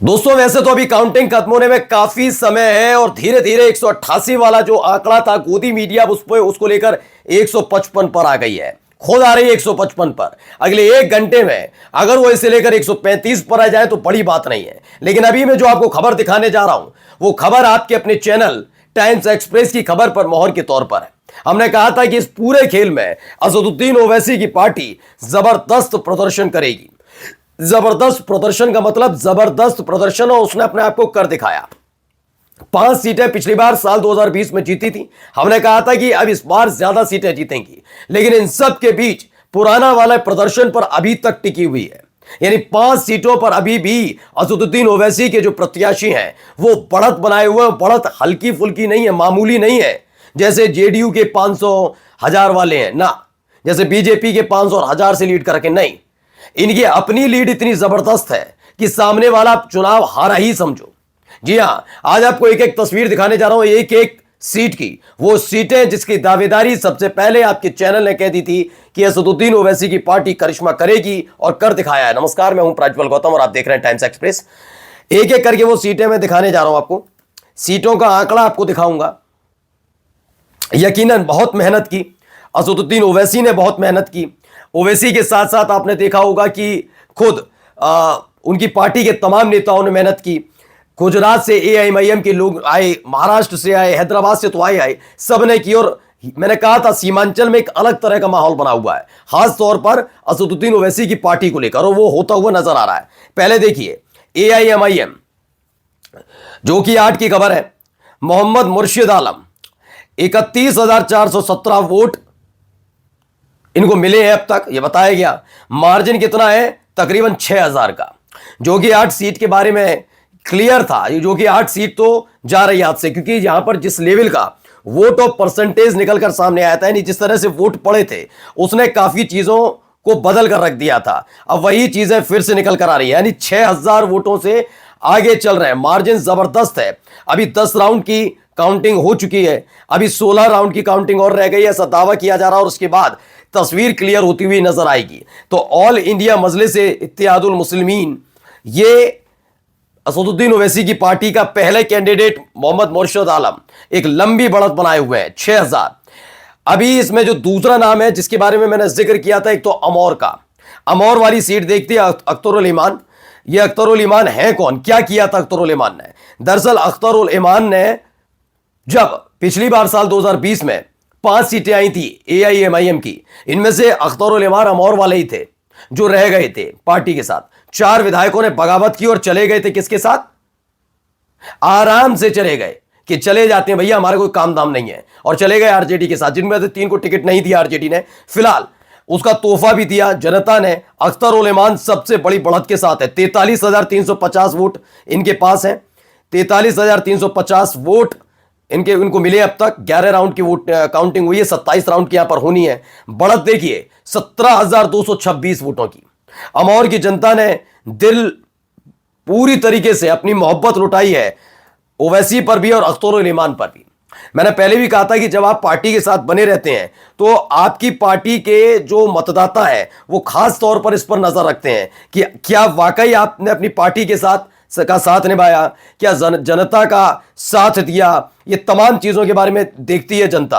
दोस्तों वैसे तो अभी काउंटिंग खत्म होने में काफी समय है और धीरे धीरे 188 वाला जो आंकड़ा था गोदी मीडिया उसको लेकर 155 पर आ गई है। खुद आ रही है 155 पर। अगले एक घंटे में अगर वो इसे लेकर 135 पर आ जाए तो बड़ी बात नहीं है। लेकिन अभी मैं जो आपको खबर दिखाने जा रहा हूं वो खबर आपके अपने चैनल टाइम्स एक्सप्रेस की खबर पर मोहर के तौर पर है। हमने कहा था कि इस पूरे खेल में असदुद्दीन ओवैसी की पार्टी जबरदस्त प्रदर्शन करेगी। जबरदस्त प्रदर्शन का मतलब जबरदस्त प्रदर्शन, और उसने अपने आप को कर दिखाया। 5 सीटें पिछली बार साल 2020 में जीती थी। हमने कहा था कि अब इस बार ज्यादा सीटें जीतेंगी, लेकिन इन सब के बीच पुराना वाला प्रदर्शन पर अभी तक टिकी हुई है। यानी 5 सीटों पर अभी भी असदुद्दीन ओवैसी के जो प्रत्याशी हैं वो बढ़त बनाए हुए हैं। बढ़त हल्की फुल्की नहीं है, मामूली नहीं है, जैसे जेडीयू के 500 1000 वाले हैं ना, जैसे बीजेपी के 500 और 1000 से लीड करके नहीं। इनकी अपनी लीड इतनी जबरदस्त है कि सामने वाला चुनाव हारा ही समझो। जी हां, आज आपको एक एक तस्वीर दिखाने जा रहा हूं, एक एक सीट की। वो सीटें जिसकी दावेदारी सबसे पहले आपके चैनल ने कह दी थी कि असदुद्दीन ओवैसी की पार्टी करिश्मा करेगी और कर दिखाया है। नमस्कार, मैं हूं प्रज्वल गौतम और आप देख रहे हैं टाइम्स एक्सप्रेस। एक एक करके वो सीटें मैं दिखाने जा रहा हूं आपको। सीटों का आंकड़ा आपको दिखाऊंगा। यकीनन बहुत मेहनत की असदुद्दीन ओवैसी ने, बहुत मेहनत की। ओवैसी के साथ साथ आपने देखा होगा कि खुद उनकी पार्टी के तमाम नेताओं ने मेहनत की। गुजरात से एआईएमआईएम के लोग आए, महाराष्ट्र से आए, हैदराबाद से तो आए सब ने की। और मैंने कहा था सीमांचल में एक अलग तरह का माहौल बना हुआ है, खास तौर पर असदुद्दीन ओवैसी की पार्टी को लेकर, और वो होता हुआ नजर आ रहा है। पहले देखिए एआईएमआईएम जो कि 8 की खबर है, मोहम्मद मुर्शिद आलम 31,417 वोट इनको मिले हैं अब तक, यह बताया गया। मार्जिन कितना है? तकरीबन 6000 का, जो कि 8 सीट के बारे में क्लियर था। जो कि 8 सीट तो जा रही हाथ से, क्योंकि यहां पर जिस लेवल का वोट ऑफ परसेंटेज निकलकर सामने आया था, यानी जिस तरह से वोट पड़े थे, उसने काफी चीजों को बदल कर रख दिया था। अब वही चीजें फिर से निकल कर आ रही है, यानी 6000 वोटों से आगे चल रहे हैं। मार्जिन जबरदस्त है। अभी 10 राउंड की काउंटिंग हो चुकी है, अभी 16 राउंड की काउंटिंग और रह गई, ऐसा दावा किया जा रहा है, और उसके बाद तस्वीर क्लियर होती हुई नजर आएगी। तो ऑल इंडिया मजलिस इत्तेहादुल मुस्लिमीन, ये असदुद्दीन ओवैसी की पार्टी का पहले कैंडिडेट मोहम्मद मुर्शिद आलम एक लंबी बढ़त बनाए हुए हैं, 6000। अभी इसमें जो दूसरा नाम है जिसके बारे में मैंने जिक्र किया था, एक तो अमौर का। अमौर वाली सीट देखती है अख्तरुल ईमान। ये अख्तरुल ईमान है कौन? क्या किया था अख्तरुल ईमान ने? दरअसल अख्तरुल ईमान ने जब पिछली बार साल 2020 में 5 सीटें आई थी एआईएमआईएम की, इनमें से अख्तरुल ईमान अमौर वाले ही थे जो रह गए थे पार्टी के साथ। 4 विधायकों ने बगावत की और चले गए थे। किसके साथ? आराम से चले गए कि चले जाते हैं भैया, हमारे कोई काम दाम नहीं है, और चले गए आरजेडी के साथ, जिनमें से 3 को टिकट नहीं दिया आरजेडी ने। फिलहाल उसका तोहफा भी दिया जनता ने। अख्तरुल ईमान सबसे बड़ी बढ़त के साथ है, 43,350 वोट इनके पास है। 43,350 वोट इनको मिले अब तक। 11 राउंड की वोट काउंटिंग हुई है, 27 राउंड की यहां पर होनी है। बढ़त देखिए 17,226 वोटों की। अमौर की जनता ने दिल पूरी तरीके से अपनी मोहब्बत लुटाई है ओवैसी पर भी और अख्तरुल ईमान पर भी। मैंने पहले भी कहा था कि जब आप पार्टी के साथ बने रहते हैं तो आपकी पार्टी के जो मतदाता है वो खास तौर पर इस पर नजर रखते हैं कि क्या वाकई आपने अपनी पार्टी के साथ निभाया, क्या जनता का साथ दिया। ये तमाम चीजों के बारे में देखती है जनता।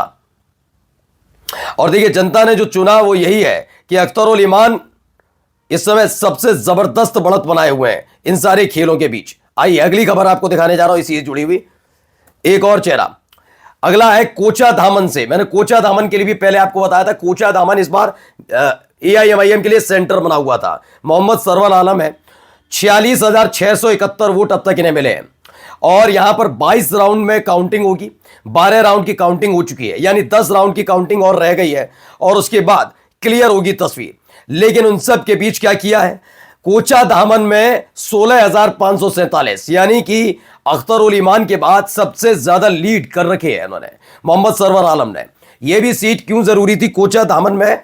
और देखिए जनता ने जो चुना वो यही है कि अख्तरुल ईमान इस समय सबसे जबरदस्त बढ़त बनाए हुए हैं इन सारे खेलों के बीच। आइए अगली खबर आपको दिखाने जा रहा हूं, इसी से जुड़ी हुई एक और चेहरा। अगला है कोचा धामन से। मैंने कोचा धामन के लिए भी पहले आपको बताया था। कोचा धामन इस बार एआईएमआईएम के लिए सेंटर बना हुआ था। मोहम्मद सरवर आलम है, 46,671 वोट अब तक इन्हें मिले हैं। और यहां पर 22 राउंड में काउंटिंग होगी। 12 राउंड की काउंटिंग हो चुकी है, यानी 10 राउंड की काउंटिंग और रह गई है, और उसके बाद क्लियर होगी तस्वीर। लेकिन उन सब के बीच क्या किया है कोचा धामन में? 16,547, यानी कि अख्तरुल ईमान के बाद सबसे ज्यादा लीड कर रखे हैं उन्होंने, मोहम्मद सरवर आलम ने। यह भी सीट क्यों जरूरी थी कोचा धामन में?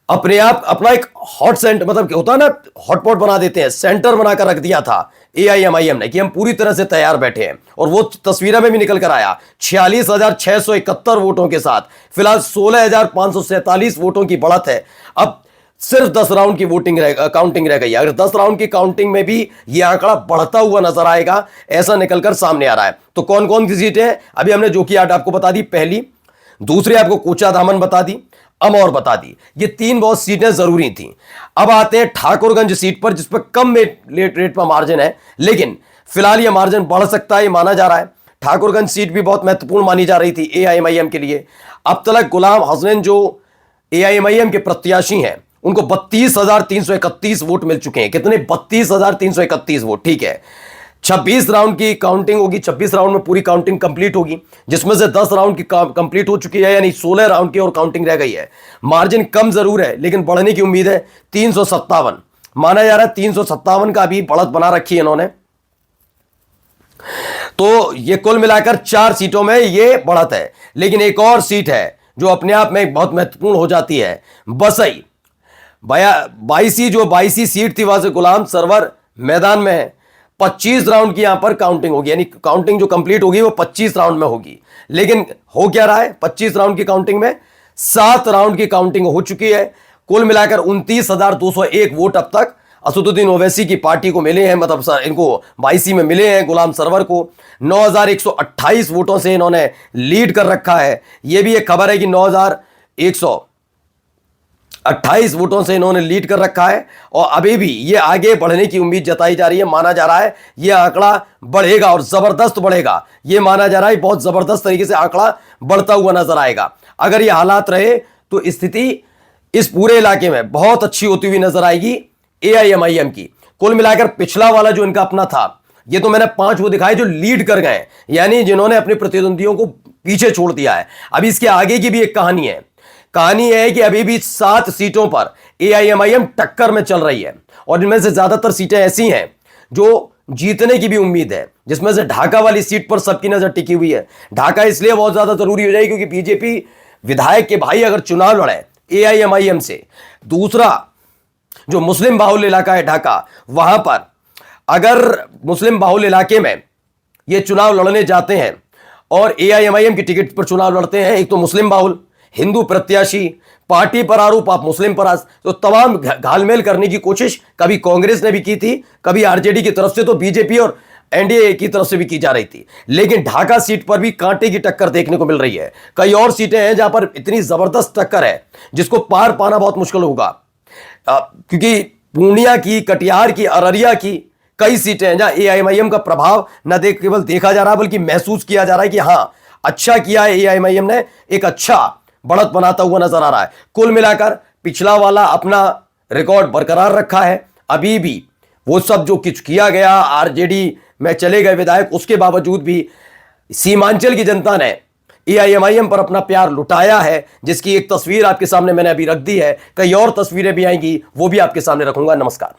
अपने आप अपना एक हॉट सेंटर, मतलब होता है ना, हॉटपॉट बना देते हैं, सेंटर बनाकर रख दिया था एआईएमआईएम ने कि हम पूरी तरह से तैयार बैठे हैं। और वो तस्वीरों में भी निकल कर आया, 46,671 वोटों के साथ फिलहाल 16,547 वोटों की बढ़त है। अब सिर्फ 10 राउंड की वोटिंग काउंटिंग रह गई है। अगर 10 राउंड की काउंटिंग में भी यह आंकड़ा बढ़ता हुआ नजर आएगा, ऐसा निकलकर सामने आ रहा है। तो कौन कौन सी सीटें हैं? अभी हमने जोकीहाट आपको बता दी पहली, दूसरी आपको कोचाधामन बता दी, अमौर बता दी। ये 3 बहुत सीटें जरूरी थी। अब आते हैं ठाकुरगंज सीट पर, जिस पर कम रेट पर मार्जिन है, लेकिन फिलहाल यह मार्जिन बढ़ सकता है, माना जा रहा है। ठाकुरगंज सीट भी बहुत महत्वपूर्ण मानी जा रही थी एआईएमआईएम के लिए। अब तक गुलाम हसनैन जो एआईएमआईएम के प्रत्याशी हैं, उनको 32,331 वोट मिल चुके हैं। कितने? 32,331 वोट। ठीक है, 26 राउंड की काउंटिंग होगी, 26 राउंड में पूरी काउंटिंग कंप्लीट होगी, जिसमें से 10 राउंड की कंप्लीट हो चुकी है, यानी 16 राउंड की और काउंटिंग रह गई है। मार्जिन कम जरूर है, लेकिन बढ़ने की उम्मीद है। 357 माना जा रहा है, 357 का भी बढ़त बना रखी है इन्होंने। तो ये कुल मिलाकर 4 सीटों में ये बढ़त है। लेकिन एक और सीट है जो अपने आप में बहुत महत्वपूर्ण हो जाती है, बसई। 22 सीट थी, वहां से गुलाम सरवर मैदान में है। 25 राउंड की यहां पर काउंटिंग होगी, यानी काउंटिंग जो कंप्लीट होगी वो 25 राउंड में होगी। लेकिन हो क्या रहा है? 25 राउंड की काउंटिंग में 7 राउंड की काउंटिंग हो चुकी है। कुल मिलाकर 29,201 वोट अब तक असदुद्दीन ओवैसी की पार्टी को मिले हैं, मतलब सर इनको 22 में मिले हैं। गुलाम सरवर को 9,128 वोटों से इन्होंने लीड कर रखा है। यह भी एक खबर है कि 9,128 वोटों से इन्होंने लीड कर रखा है, और अभी भी ये आगे बढ़ने की उम्मीद जताई जा रही है। माना जा रहा है यह आंकड़ा बढ़ेगा और जबरदस्त बढ़ेगा। यह माना जा रहा है बहुत जबरदस्त तरीके से आंकड़ा बढ़ता हुआ नजर आएगा। अगर यह हालात रहे तो स्थिति इस पूरे इलाके में बहुत अच्छी होती हुई नजर आएगी एआईएमआईएम की। कुल मिलाकर पिछला वाला जो इनका अपना था, ये तो मैंने 5 वो दिखाए जो लीड कर गए, यानी जिन्होंने अपने प्रतिद्वंदियों को पीछे छोड़ दिया है। अभी इसके आगे की भी एक कहानी है। कहानी है कि अभी भी 7 सीटों पर एआईएमआईएम टक्कर में चल रही है, और इनमें से ज्यादातर सीटें ऐसी हैं जो जीतने की भी उम्मीद है, जिसमें से ढाका वाली सीट पर सबकी नजर टिकी हुई है। ढाका इसलिए बहुत ज्यादा जरूरी हो जाएगी क्योंकि बीजेपी विधायक के भाई अगर चुनाव लड़े एआईएमआईएम से, दूसरा जो मुस्लिम बाहुल्य इलाका है ढाका, वहां पर अगर मुस्लिम बाहुल्य इलाके में ये चुनाव लड़ने जाते हैं और एआईएमआईएम की टिकट पर चुनाव लड़ते हैं, एक तो मुस्लिम बाहुल हिंदू प्रत्याशी, पार्टी पर आरोप, आप मुस्लिम पर तो तमाम घालमेल करने की कोशिश कभी कांग्रेस ने भी की थी, कभी आरजेडी की तरफ से, तो बीजेपी और एनडीए की तरफ से भी की जा रही थी। लेकिन ढाका सीट पर भी कांटे की टक्कर देखने को मिल रही है। कई और सीटें हैं जहां पर इतनी जबरदस्त टक्कर है जिसको पार पाना बहुत मुश्किल होगा, क्योंकि पूर्णिया की, कटिहार की, अररिया की कई सीटें हैं जहां एआईएमआईएम का प्रभाव न केवल देखा जा रहा बल्कि महसूस किया जा रहा है कि हां अच्छा किया है एआईएमआईएम ने, एक अच्छा बढ़त बनाता हुआ नजर आ रहा है। कुल मिलाकर पिछला वाला अपना रिकॉर्ड बरकरार रखा है। अभी भी वो सब जो कुछ किया गया, आरजेडी में चले गए विधायक, उसके बावजूद भी सीमांचल की जनता ने एआईएमआईएम पर अपना प्यार लुटाया है, जिसकी एक तस्वीर आपके सामने मैंने अभी रख दी है। कई और तस्वीरें भी आएंगी, वो भी आपके सामने रखूंगा। नमस्कार।